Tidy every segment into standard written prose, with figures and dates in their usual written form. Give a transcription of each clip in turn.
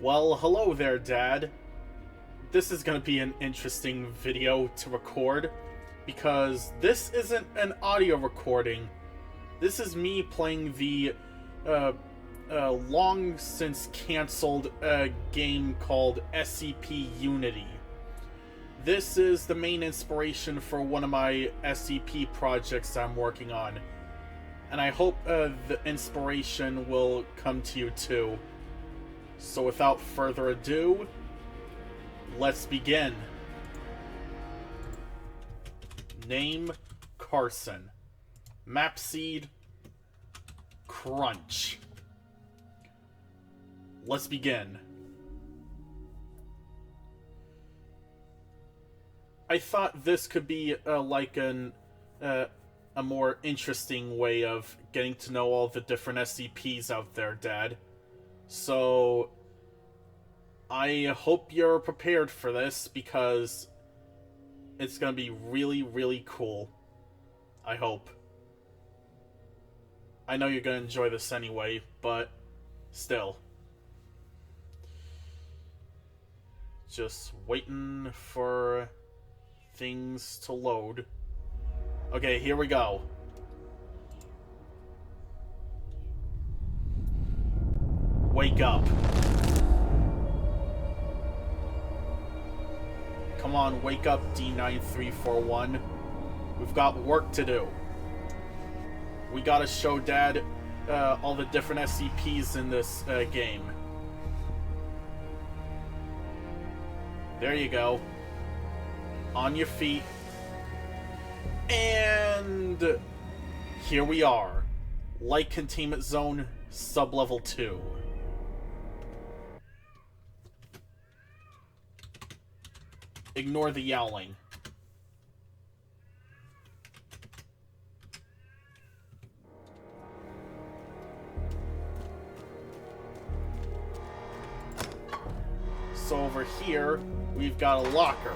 Well, hello there, Dad. This is gonna be an interesting video to record because this isn't an audio recording. This is me playing the long since cancelled game called SCP Unity. This is the main inspiration for one of my SCP projects I'm working on, and I hope the inspiration will come to you too. So without further ado, let's begin. Name, Carson. Map seed, Crunch. Let's begin. I thought this could be like a more interesting way of getting to know all the different SCPs out there, Dad. So I hope you're prepared for this because it's gonna be really, really cool. I hope. I know you're gonna enjoy this anyway, but still. Just waiting for things to load. Okay, here we go. Wake up. Come on, wake up, D9341. We've got work to do. We gotta show Dad all the different SCPs in this game. There you go. On your feet. And here we are. Light Containment Zone, Sublevel 2. Ignore the yowling. So over here, we've got a locker.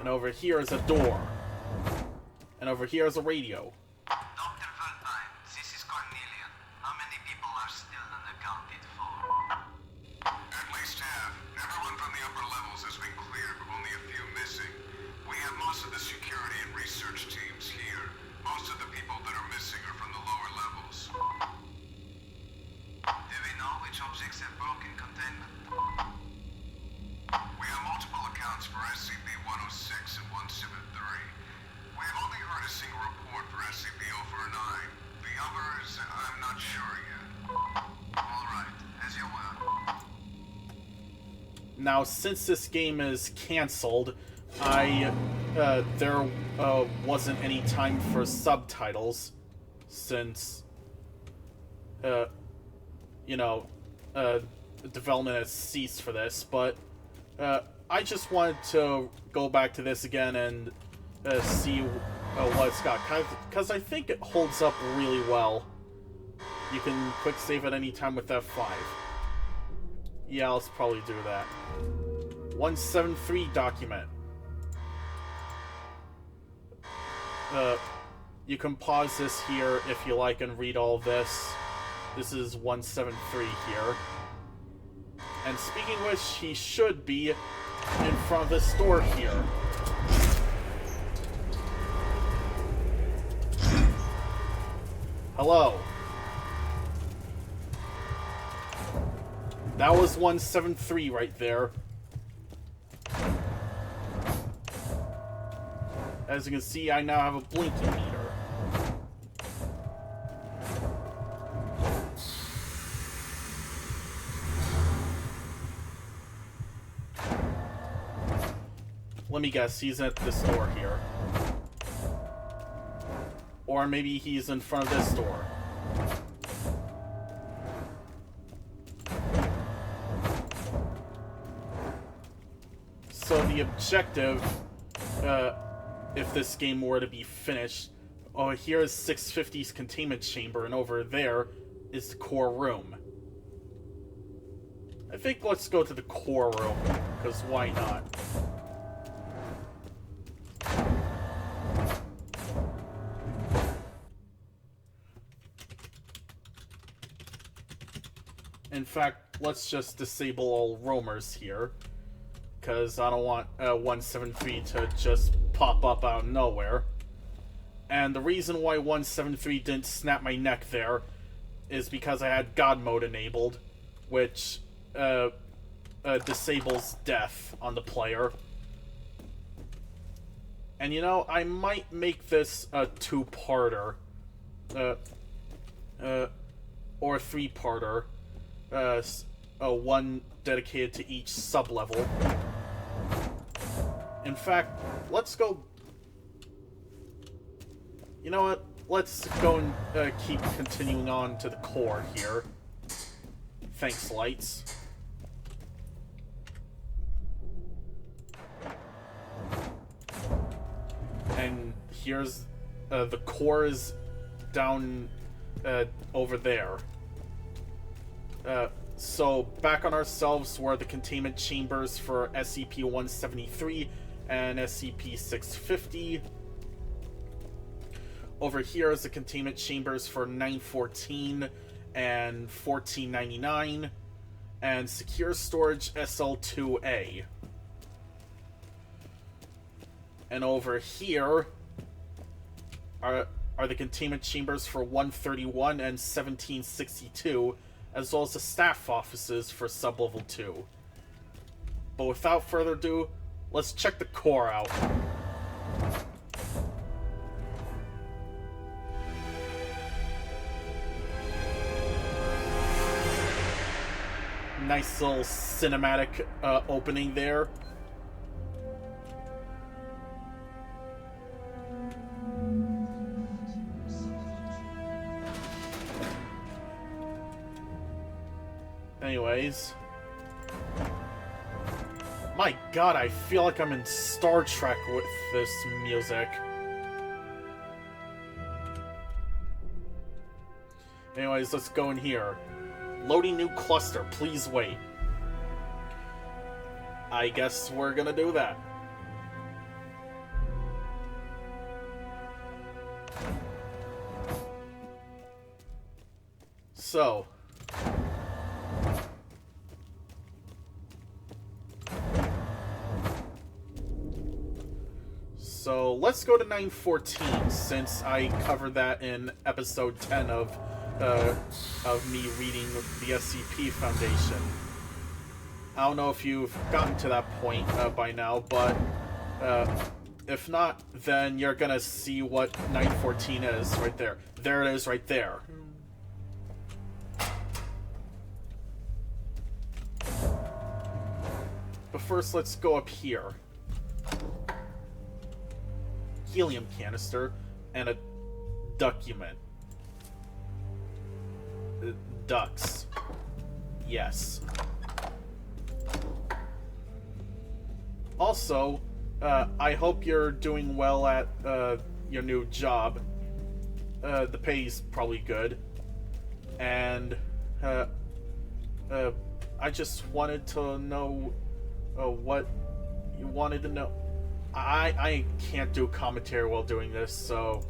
And over here is a door. And over here is a radio. Now, since this game is cancelled, there wasn't any time for subtitles, since, development has ceased for this, but, I just wanted to go back to this again and, see, what it's got, because I think it holds up really well. You can quick save at any time with F5. Yeah, let's probably do that. 173 document. You can pause this here if you like and read all this. This is 173 here. And speaking of which, he should be in front of this door here. Hello. That was 173 right there. As you can see, I now have a blinking meter. Let me guess, he's at this door here. Or maybe he's in front of this door. So the objective, if this game were to be finished, here is 650's containment chamber, and over there is the core room. I think let's go to the core room, because why not? In fact, let's just disable all roamers here, because I don't want 173 to just pop up out of nowhere. And the reason why 173 didn't snap my neck there is because I had God mode enabled, which disables death on the player. And you know, I might make this a two-parter, or three-parter, one dedicated to each sub-level. In fact, let's go... You know what? Let's go and keep continuing on to the core here. Thanks, lights. And here's the core is down over there. So back on ourselves were the containment chambers for SCP-173 and SCP-650. Over here is the containment chambers for 914 and 1499, and secure storage SL2A. And over here are the containment chambers for 131 and 1762, as well as the staff offices for sublevel 2. But without further ado, let's check the core out. Nice little cinematic opening there. Anyways. My god, I feel like I'm in Star Trek with this music. Anyways, let's go in here. Loading new cluster, please wait. I guess we're gonna do that. So let's go to 914, since I covered that in episode 10 of me reading the SCP Foundation. I don't know if you've gotten to that point by now, but if not, then you're gonna see what 914 is right there. There it is right there. But first, let's go up here. Helium canister and a document. Ducks. Yes. Also, I hope you're doing well at your new job. The pay's probably good. And I just wanted to know what you wanted to know. I can't do commentary while doing this, so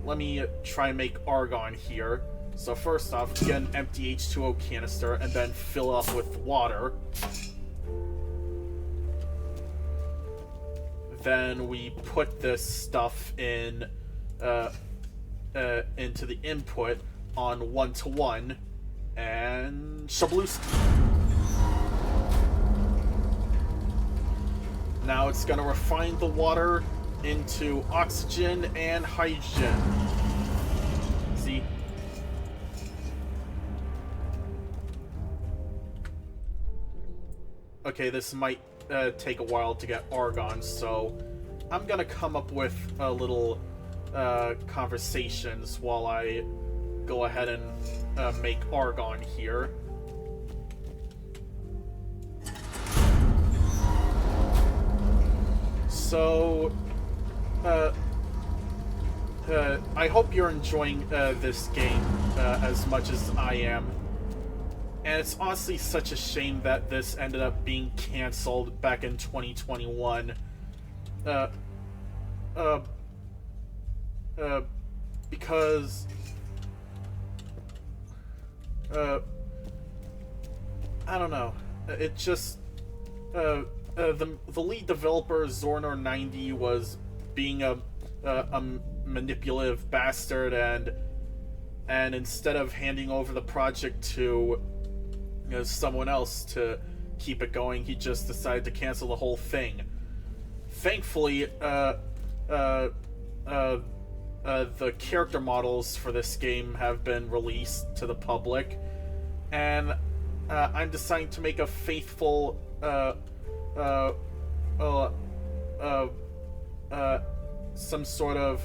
let me try and make argon here. So first off, get an empty H2O canister and then fill up with water. Then we put this stuff in into the input on 1-to-1 and shablooski. Now it's going to refine the water into oxygen and hydrogen. See? Okay, this might take a while to get argon, so I'm going to come up with a little conversations while I go ahead and make argon here. So, I hope you're enjoying this game as much as I am. And it's honestly such a shame that this ended up being canceled back in 2021. Because I don't know. It just the lead developer Zornor90 was being a manipulative bastard, and instead of handing over the project to someone else to keep it going, he just decided to cancel the whole thing. Thankfully, the character models for this game have been released to the public, and I'm deciding to make a faithful some sort of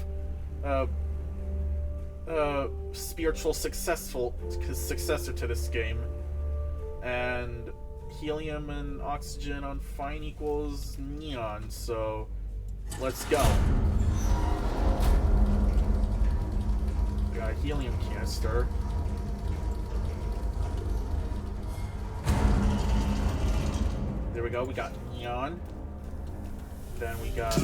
spiritual successor to this game. And helium and oxygen on fine equals neon, so let's go. Got a helium canister. There we go, we got neon. Then we got...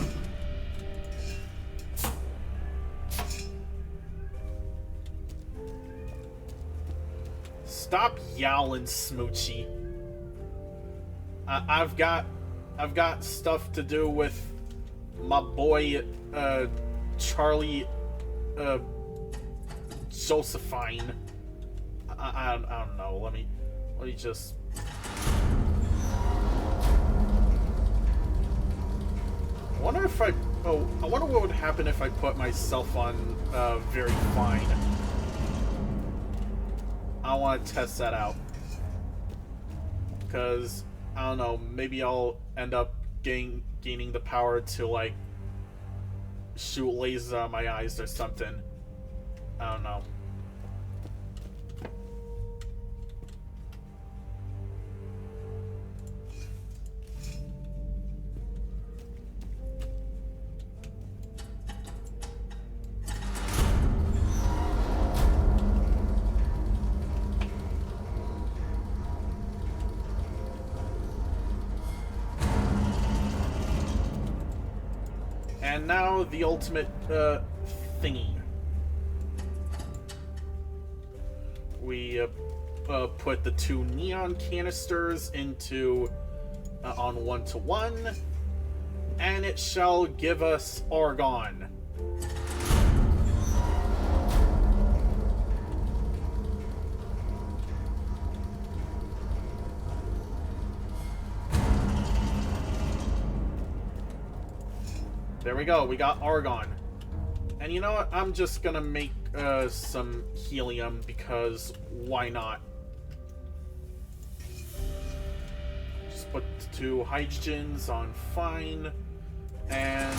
Stop yowling, Smoochie. I've got stuff to do with my boy, Charlie, Josephine. I don't know. Let me just. I wonder if I wonder what would happen if I put myself on very fine. I want to test that out. Because, I don't know, maybe I'll end up gaining the power to, like, shoot lasers out of my eyes or something. I don't know. And now the ultimate thingy. We put the two neon canisters into on 1-to-1, and it shall give us argon. There we go, we got argon. And you know what? I'm just gonna make some helium, because why not? Just put the two hydrogens on fine, and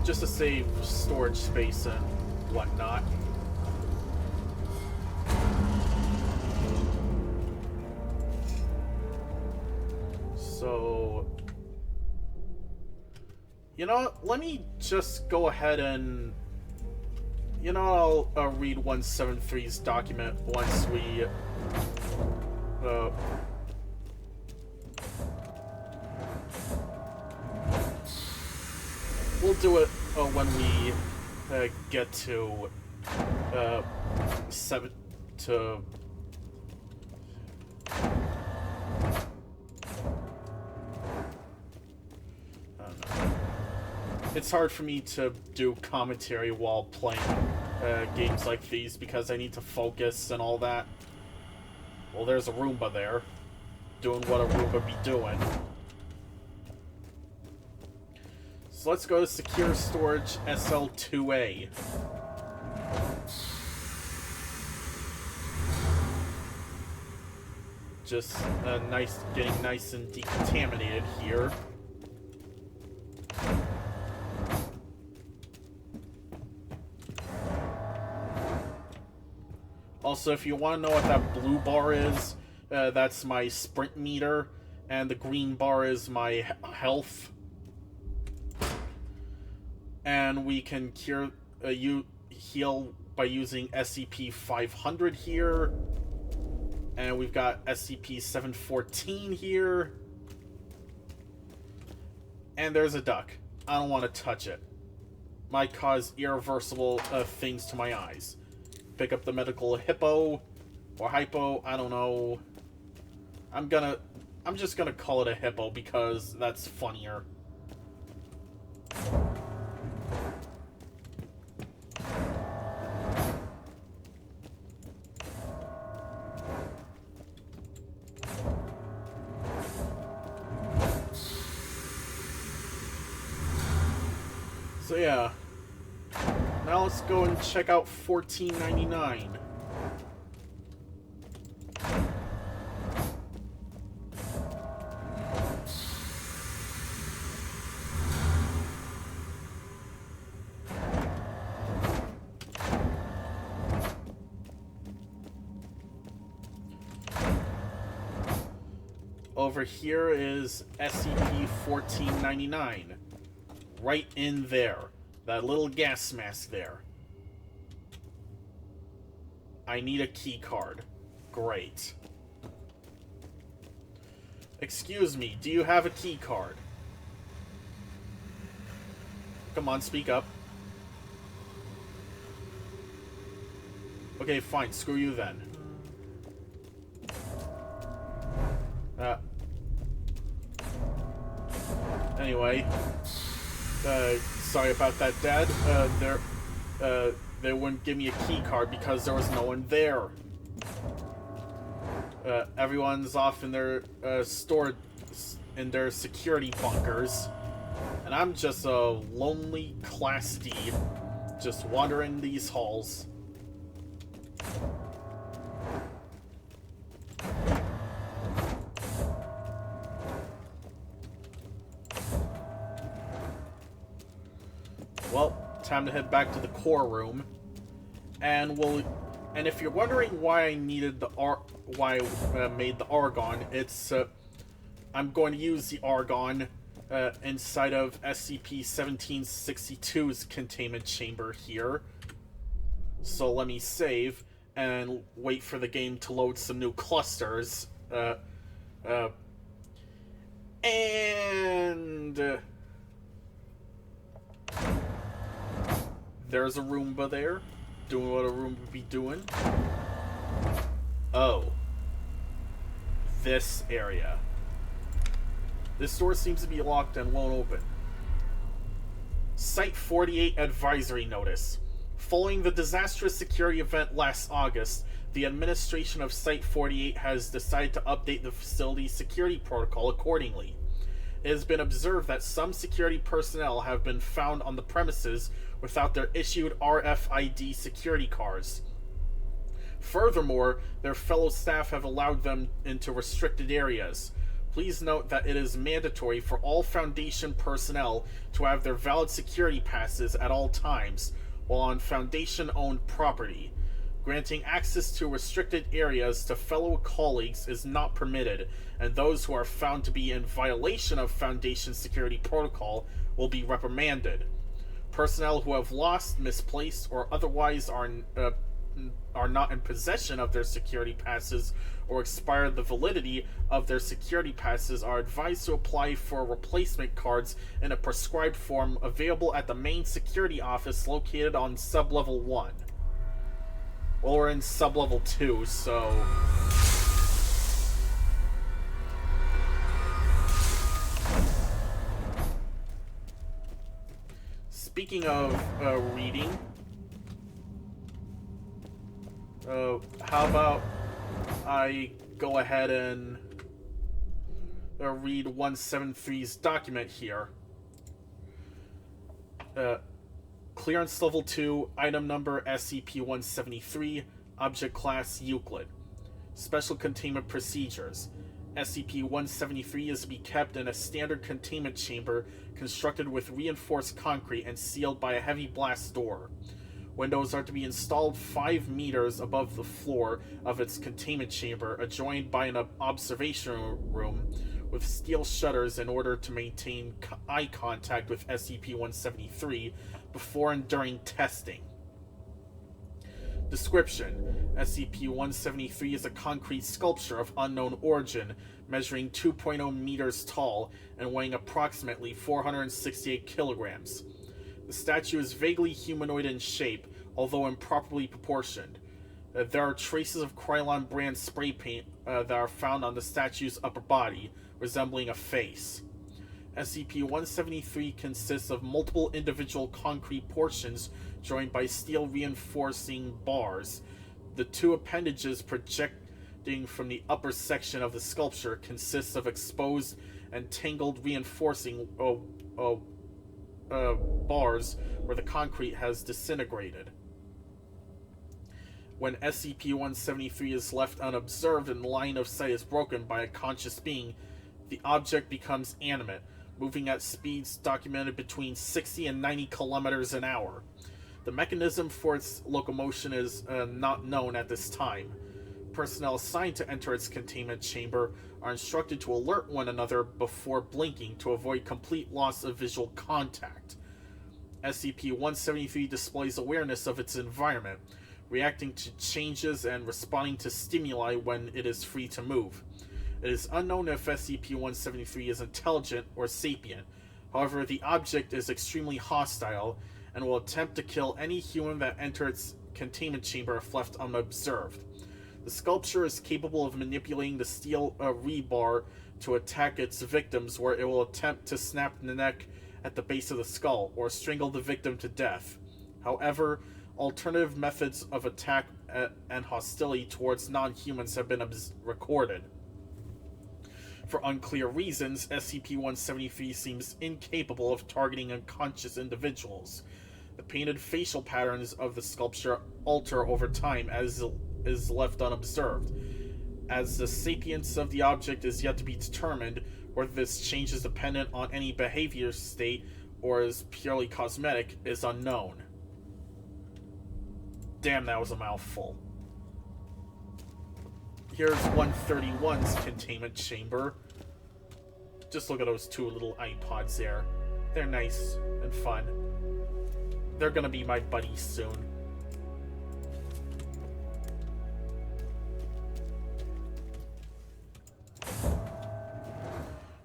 just to save storage space and whatnot. So... you know what? Let me just go ahead and... you know, I'll read 173's document once we... we'll do it when we get to 7 to... It's hard for me to do commentary while playing games like these because I need to focus and all that. Well, there's a Roomba there, doing what a Roomba be doing. So let's go to Secure Storage SL2A. Just getting nice and decontaminated here. Also, if you want to know what that blue bar is, that's my sprint meter, and the green bar is my health. And we can heal by using SCP-500 here. And we've got SCP-714 here. And there's a duck. I don't want to touch it. Might cause irreversible things to my eyes. pick up the medical hippo or hypo, I don't know. I'm just gonna call it a hippo because that's funnier. So yeah, now let's go and check out 1499. Over here is SCP-1499. Right in there. That little gas mask there. I need a key card. Great. Excuse me, do you have a key card? Come on, speak up. Okay, fine, screw you then. Anyway, sorry about that, Dad. They wouldn't give me a key card because there was no one there. Everyone's off in their stored in their security bunkers, and I'm just a lonely Class D, just wandering these halls. Well, time to head back to the core room, and if you're wondering why I needed why I made the argon, it's I'm going to use the argon inside of SCP-1762's containment chamber here. So let me save and wait for the game to load some new clusters. There's a Roomba there, doing what a Roomba would be doing. Oh. This area. This door seems to be locked and won't open. Site-48 advisory notice. Following the disastrous security event last August, the administration of Site-48 has decided to update the facility's security protocol accordingly. It has been observed that some security personnel have been found on the premises without their issued RFID security cards. Furthermore, their fellow staff have allowed them into restricted areas. Please note that it is mandatory for all Foundation personnel to have their valid security passes at all times while on Foundation-owned property. Granting access to restricted areas to fellow colleagues is not permitted, and those who are found to be in violation of Foundation security protocol will be reprimanded. Personnel who have lost, misplaced, or otherwise are not in possession of their security passes or expired the validity of their security passes are advised to apply for replacement cards in a prescribed form available at the main security office located on Sublevel 1. Well, we're in Sublevel 2, so... Speaking of reading, how about I go ahead and read 173's document here. Clearance Level 2, Item Number SCP-173, Object Class Euclid. Special Containment Procedures. SCP-173 is to be kept in a standard containment chamber constructed with reinforced concrete and sealed by a heavy blast door. Windows are to be installed 5 meters above the floor of its containment chamber, adjoined by an observation room with steel shutters in order to maintain eye contact with SCP-173 before and during testing. Description: SCP-173 is a concrete sculpture of unknown origin, measuring 2.0 meters tall and weighing approximately 468 kilograms. The statue is vaguely humanoid in shape, although improperly proportioned. There are traces of Krylon brand spray paint that are found on the statue's upper body, resembling a face. SCP-173 consists of multiple individual concrete portions joined by steel reinforcing bars. The two appendages projecting from the upper section of the sculpture consists of exposed and tangled reinforcing bars where the concrete has disintegrated. When SCP-173 is left unobserved and line of sight is broken by a conscious being, the object becomes animate, moving at speeds documented between 60 and 90 kilometers an hour. The mechanism for its locomotion is not known at this time. Personnel assigned to enter its containment chamber are instructed to alert one another before blinking to avoid complete loss of visual contact. SCP-173 displays awareness of its environment, reacting to changes and responding to stimuli when it is free to move. It is unknown if SCP-173 is intelligent or sapient. However, the object is extremely hostile and will attempt to kill any human that enters its containment chamber if left unobserved. The sculpture is capable of manipulating the steel rebar to attack its victims, where it will attempt to snap the neck at the base of the skull or strangle the victim to death. However, alternative methods of attack and hostility towards non-humans have been recorded. For unclear reasons, SCP-173 seems incapable of targeting unconscious individuals. The painted facial patterns of the sculpture alter over time as is left unobserved. As the sapience of the object is yet to be determined, whether this change is dependent on any behavior state or is purely cosmetic is unknown. Damn, that was a mouthful. Here's 131's containment chamber. Just look at those two little iPods there. They're nice and fun. They're gonna be my buddies soon.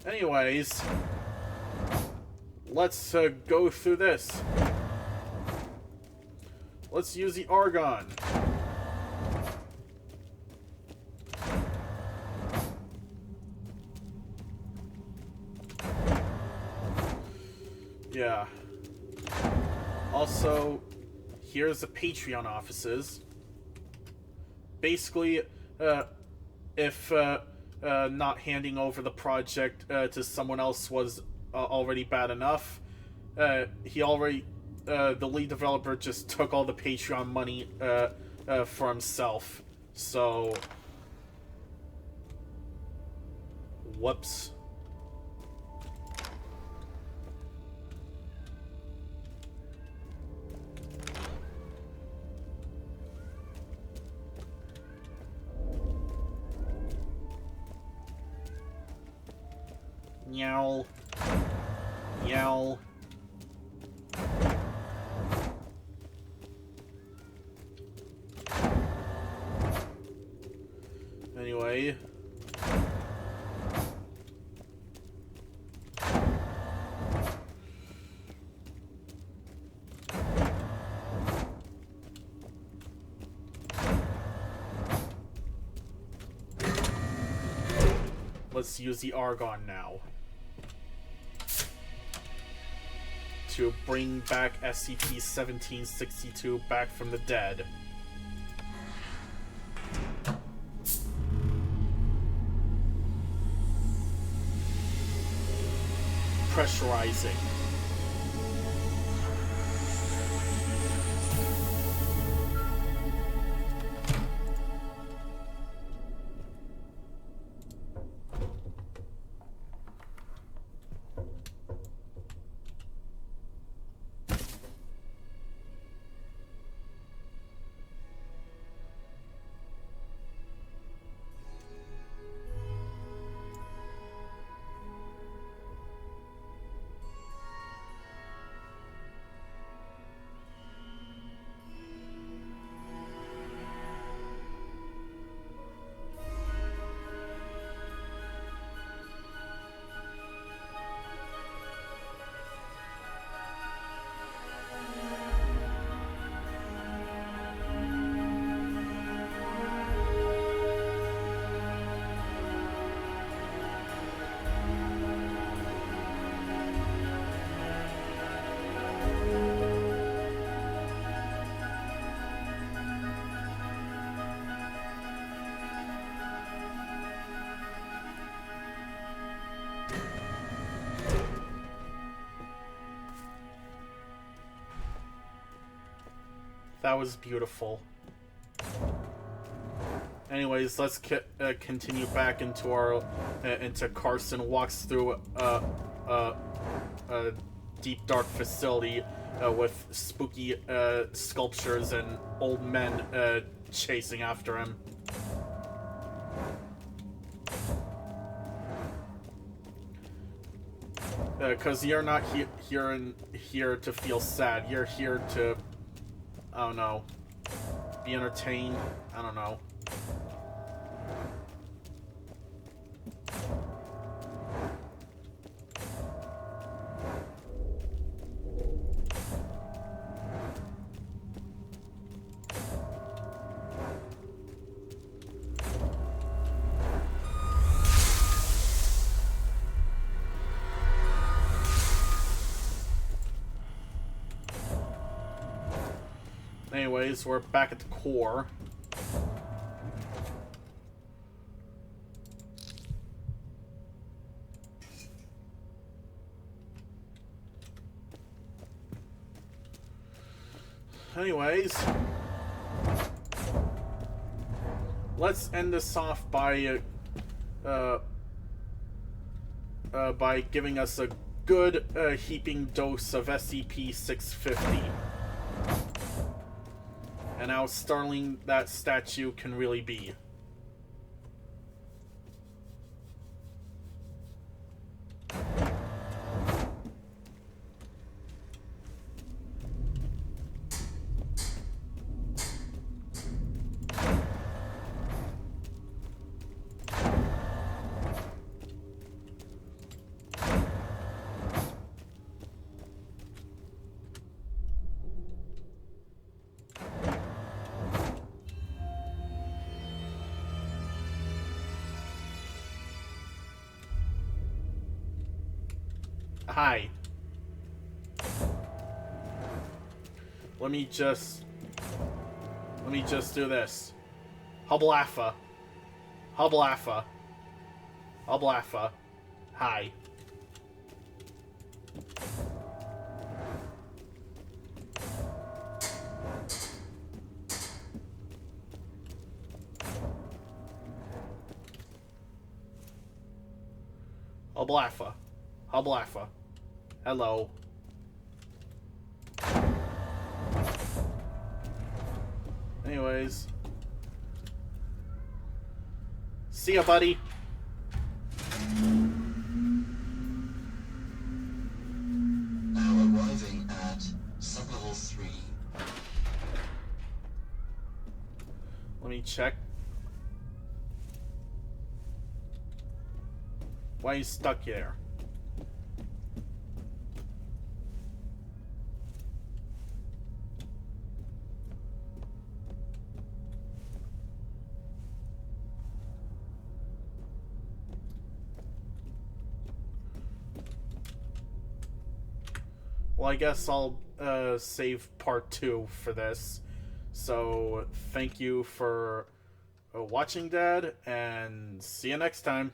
Anyways, let's go through this. Let's use the argon. Yeah. Also, here's the Patreon offices. Basically, if not handing over the project to someone else was already bad enough, the lead developer just took all the Patreon money for himself. So, whoops. Yowl. Yowl. Anyway. Let's use the argon now to bring back SCP-1762 back from the dead. Pressurizing. That was beautiful. Anyways, let's continue back into our into Carson walks through a deep dark facility with spooky sculptures and old men chasing after him. Because you're not here to feel sad. You're here to, I don't know, be entertained. I don't know. Anyways, we're back at the core. Anyways, let's end this off by giving us a good heaping dose of SCP-650. And how startling that statue can really be. Hi. Let me just do this. Hublaffa. Hublaffa. Hublaffa. Hi. Hublaffa. Hublaffa. Hello. Anyways. See ya, buddy. Now arriving at sublevel 3. Let me check. Why are you stuck there? Well, I guess I'll save part 2 for this. So, thank you for watching, Dad, and see you next time.